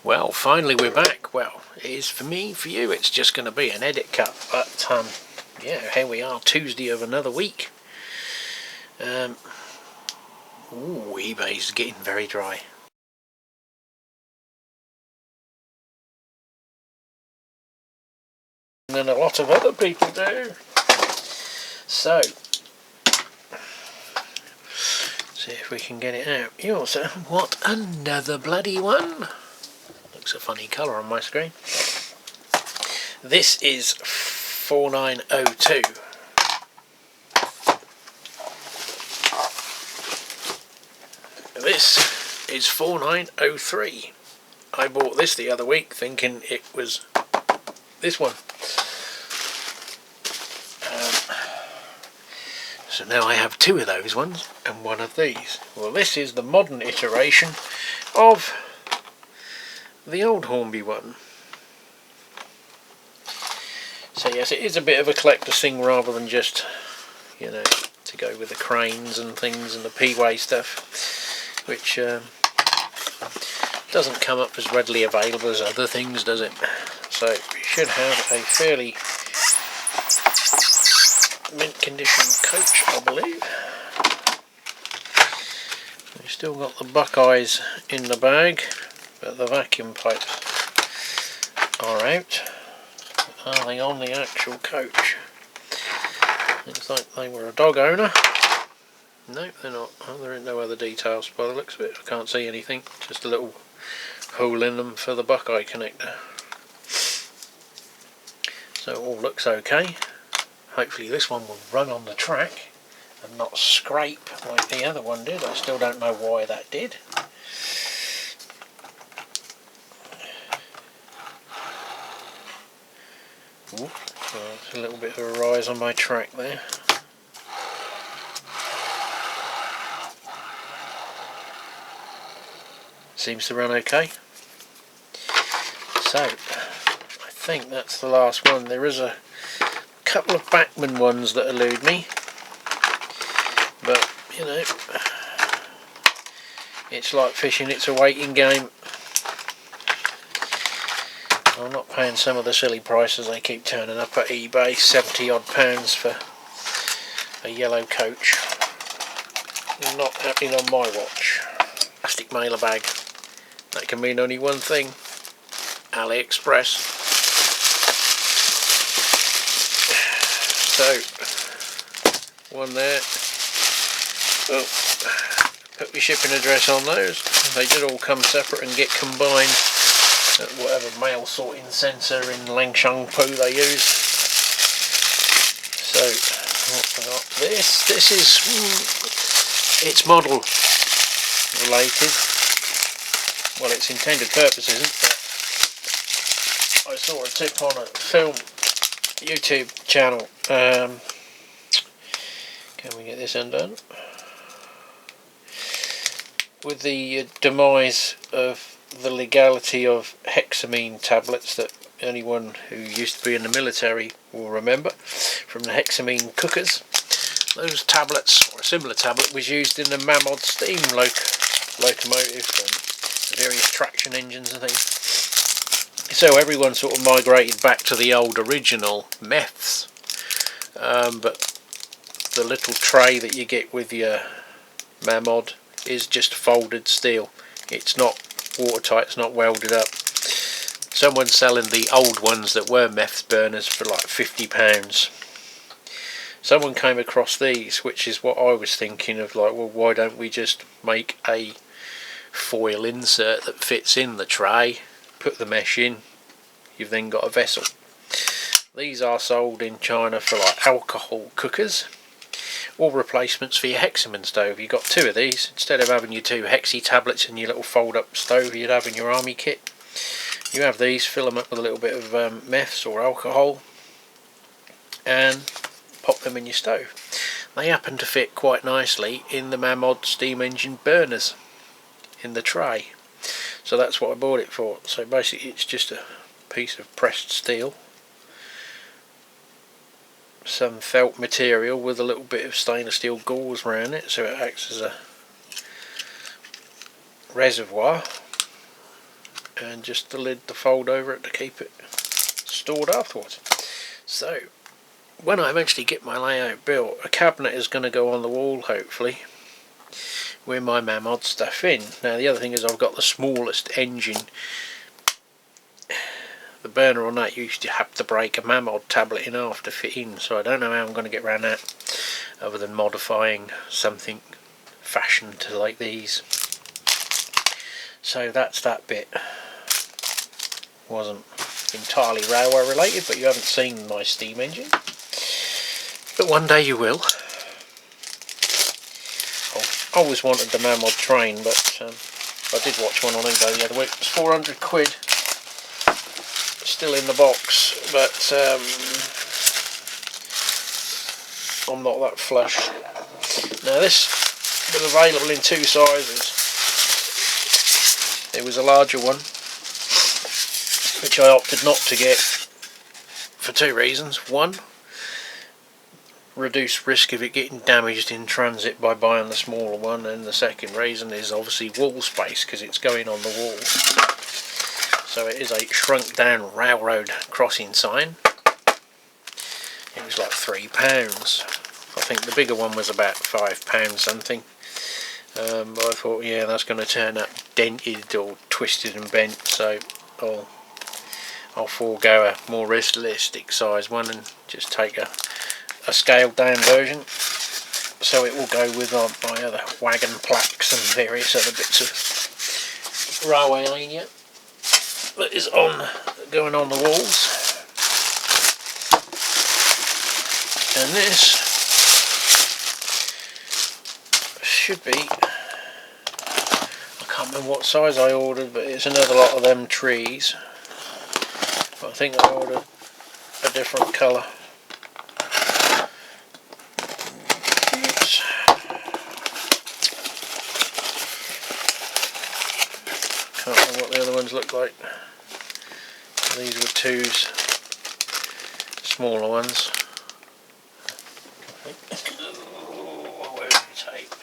Well, finally we're back. Well, it is for me, for you, it's just going to be an edit cut. But, yeah, here we are, Tuesday of another week. Ooh, eBay's getting very dry. Than a lot of other people do. So, see if we can get it out. You also, what, another bloody one? Looks a funny colour on my screen. This is 4902. This is 4903. I bought this the other week thinking it was this one. So now I have two of those ones and one of these. Well, this is the modern iteration of the old Hornby one. So yes, it is a bit of a collector's thing rather than just, you know, to go with the cranes and things and the P-way stuff, which doesn't come up as readily available as other things, does it? So we should have a fairly mint condition coach, I believe. We've still got the Buckeyes in the bag, but the vacuum pipes are out. Are they on the actual coach? Looks like they were a dog owner. No, they're not. Oh, there are no other details by the looks of it. I can't see anything. Just a little hole in them for the Buckeye connector. So it all looks okay. Hopefully this one will run on the track and not scrape like the other one did. I still don't know why that did. Ooh, there's a little bit of a rise on my track there. Seems to run okay. So, I think that's the last one. There is a couple of backman ones that elude me, but you know, it's like fishing, it's a waiting game. I'm not paying some of the silly prices they keep turning up at eBay, 70 odd pounds for a yellow coach. Not happening on my watch. Plastic mailer bag, that can mean only one thing: Aliexpress. So, one there. Oh, put my shipping address on those. They did all come separate and get combined at whatever mail sorting centre in Langshanpu they use. So, what we got? This is it's model related. Well, its intended purpose isn't, but I saw a tip on a film YouTube channel. Can we get this undone? With the demise of the legality of hexamine tablets that anyone who used to be in the military will remember from the hexamine cookers. Those tablets, or a similar tablet, was used in the Mammoth steam locomotive and various traction engines and things. So everyone sort of migrated back to the old original meths, but the little tray that you get with your Mammoth is just folded steel. It's not watertight, it's not welded up. Someone's selling the old ones that were meth burners for like £50. Someone came across these, which is what I was thinking of, like, well, why don't we just make a foil insert that fits in the tray, put the mesh in, you've then got a vessel. These are sold in China for like alcohol cookers or replacements for your hexamin stove. You've got two of these. Instead of having your two hexy tablets and your little fold up stove you'd have in your army kit, you have these, fill them up with a little bit of meths or alcohol and pop them in your stove. They happen to fit quite nicely in the Mammoth steam engine burners in the tray, so that's what I bought it for. So basically it's just a piece of pressed steel, some felt material with a little bit of stainless steel gauze around it so it acts as a reservoir, and just the lid to fold over it to keep it stored afterwards. So when I eventually get my layout built, a cabinet is going to go on the wall, hopefully, with my Mamod stuff in. Now the other thing is I've got the smallest engine. The burner on that used to have to break a Mamod tablet in half to fit in, so I don't know how I'm going to get around that other than modifying something fashioned to like these. So that's that bit. Wasn't entirely railway related, but you haven't seen my steam engine, but one day you will. I always wanted the Mamod train, but I did watch one on eBay the other week. It's 400 quid, still in the box, but I'm not that flush. Now this was available in two sizes. There was a larger one, which I opted not to get for two reasons. One, reduce risk of it getting damaged in transit by buying the smaller one, and the second reason is obviously wall space, because it's going on the wall. So it is a shrunk down railroad crossing sign. It was like £3. I think the bigger one was about £5 something. But I thought, yeah, that's going to turn up dented or twisted and bent, so I'll forego a more realistic size one and just take a scaled down version, so it will go with my other wagon plaques and various other bits of railway linear that is going on the walls. And this should be, I can't remember what size I ordered, but it's another lot of them trees. But I think I ordered a different colour. Can't remember what the other ones look like. These were twos, smaller ones. Where's the tape?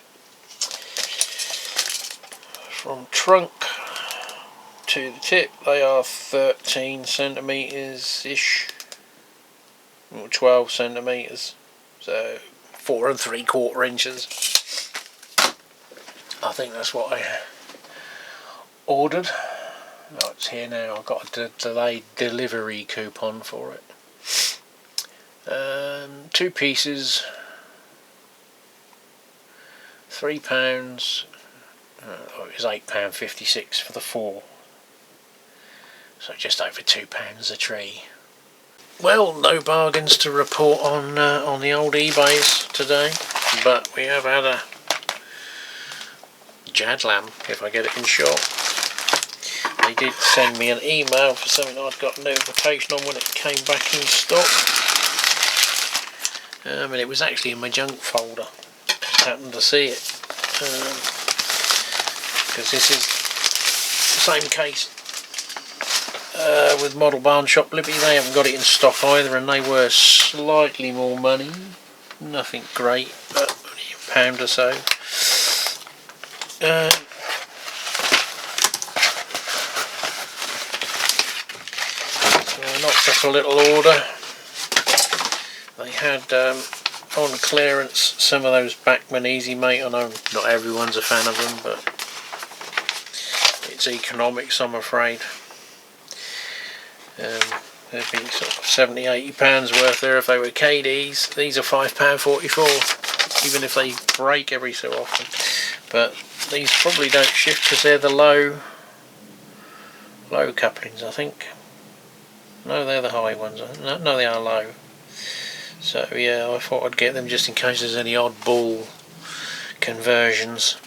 From trunk to the tip, they are 13 centimetres ish, or 12 centimetres, so 4 3/4 inches. I think that's what I ordered. Oh, it's here now. I've got a delayed delivery coupon for it. 2 pieces, £3. It was £8.56 for the 4. So just over £2 a tree. Well, no bargains to report on the old eBays today, but we have had a Jadlam, if I get it in short. They did send me an email for something I'd got a notification on when it came back in stock. And it was actually in my junk folder. Just happened to see it. Because this is the same case with Model Barn Shop Liberty. They haven't got it in stock either, and they were slightly more money. Nothing great, but only £1 or so. So I knocked up a little order. They had on clearance some of those Bachmann Easy Mate. I know not everyone's a fan of them, but it's economics, I'm afraid. There'd be sort of £70–80 worth there if they were KDs. These are £5.44, even if they break every so often. But these probably don't shift because they're the low couplings, I think. No, they're the high ones. No, they are low. So yeah, I thought I'd get them just in case there's any oddball conversions.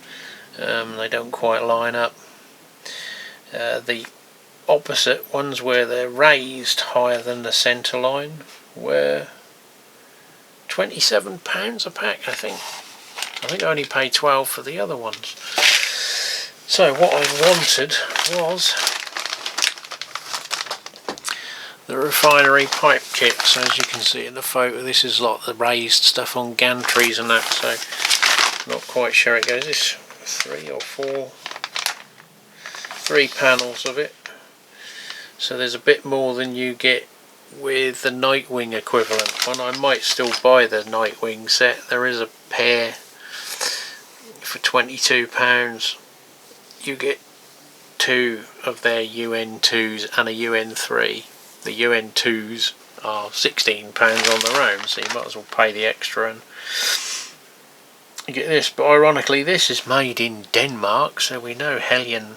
They don't quite line up. The opposite ones, where they're raised higher than the centre line, were £27 a pack, I think. I think I only paid 12 for the other ones. So what I wanted was the Refinery pipe kit. So as you can see in the photo, this is like the raised stuff on gantries and that, so not quite sure it goes. This 3 or 4, 3 panels of it. So there's a bit more than you get with the Nightwing equivalent one. I might still buy the Nightwing set. There is a pair for £22. You get 2 of their UN2s and a UN3. The UN2s are £16 on their own, so you might as well pay the extra and you get this. But ironically, this is made in Denmark, so we know Hellion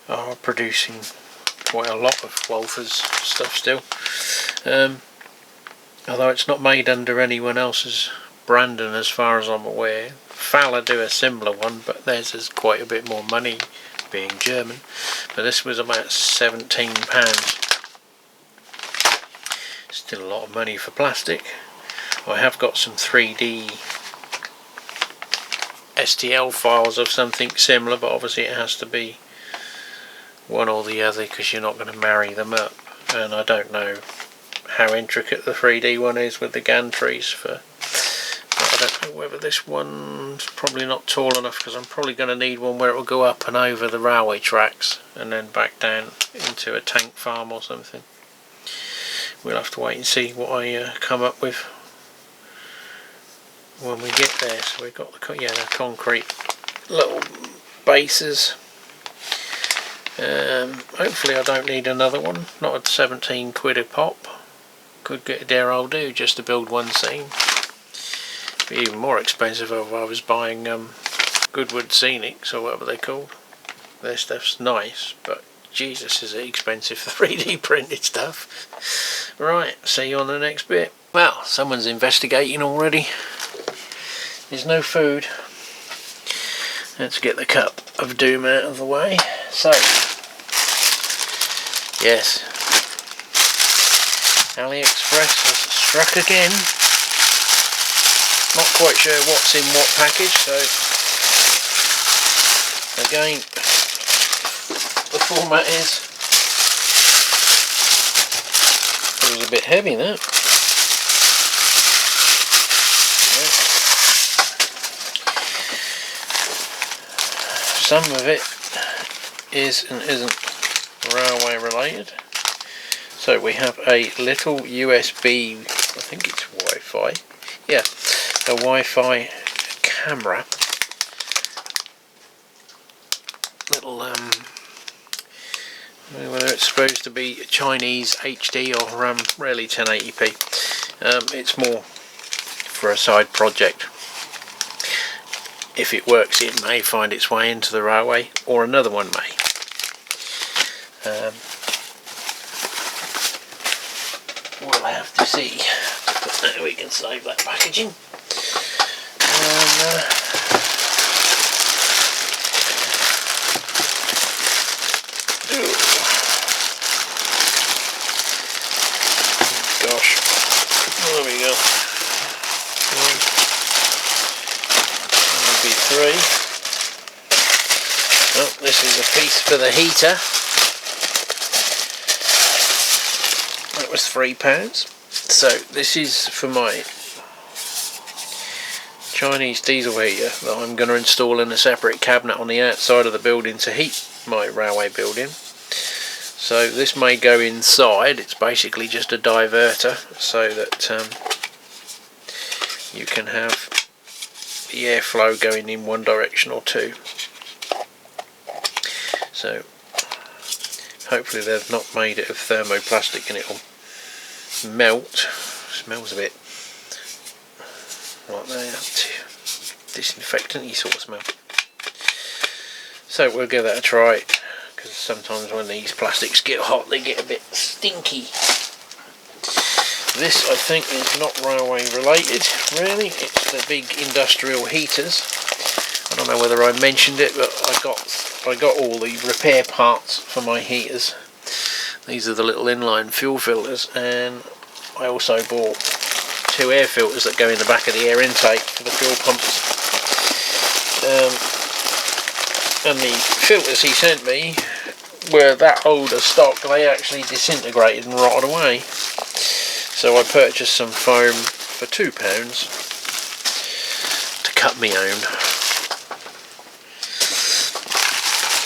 are producing quite a lot of Walthers stuff still, although it's not made under anyone else's branding as far as I'm aware. Fowler do a similar one, but theirs is quite a bit more money, being German, but this was about £17. Still a lot of money for plastic. I have got some 3D STL files of something similar, but obviously it has to be one or the other because you're not going to marry them up, and I don't know how intricate the 3D one is with the gantries for. I don't know whether this one's probably not tall enough, because I'm probably going to need one where it will go up and over the railway tracks and then back down into a tank farm or something. We'll have to wait and see what I come up with when we get there. So we've got the concrete little bases. Hopefully I don't need another one, not at 17 quid a pop. Could get a dare I'll do just to build one scene. Be even more expensive if I was buying Goodwood Scenics or whatever they're called. Their stuff's nice, but Jesus, is it expensive for 3D printed stuff. Right, see you on the next bit. Well, someone's investigating already. There's no food. Let's get the cup of doom out of the way. So, yes, AliExpress has struck again. Not quite sure what's in what package, so again, the format is, it was a bit heavy that. Some of it is and isn't railway related. So we have a little USB, I think it's Wi-Fi, yeah, a Wi-Fi camera, little whether it's supposed to be Chinese HD or really 1080p. It's more for a side project. If it works, it may find its way into the railway, or another one may. We'll have to see. But now we can save that packaging. Gosh, there we go. Three. Oh, this is a piece for the heater. That was £3. So this is for my Chinese diesel heater that I'm going to install in a separate cabinet on the outside of the building to heat my railway building. So this may go inside. It's basically just a diverter so that you can have the airflow going in one direction or two. So hopefully they've not made it of thermoplastic and it'll melt. Smells a bit like that, disinfectant-y sort of smell. So we'll give that a try, because sometimes when these plastics get hot they get a bit stinky. This, I think, is not railway related, really. It's the big industrial heaters. I don't know whether I mentioned it, but I got all the repair parts for my heaters. These are the little inline fuel filters, and I also bought 2 air filters that go in the back of the air intake for the fuel pumps. And the filters he sent me were that older stock, they actually disintegrated and rotted away. So I purchased some foam for £2 to cut me own.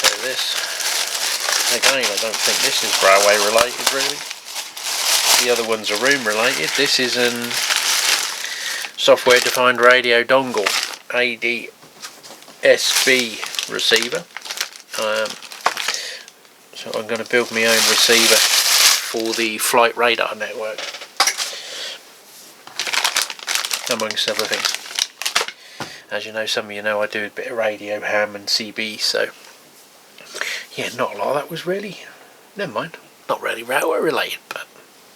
So this Again, I don't think this is railway related really. The other ones are room related. This is an software defined radio dongle, ADSB receiver. So I'm going to build my own receiver for the flight radar network, amongst other things. As you know, some of you know, I do a bit of radio ham and CB, so yeah, not a lot of that was really, never mind, not really railway related, but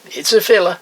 it's a filler.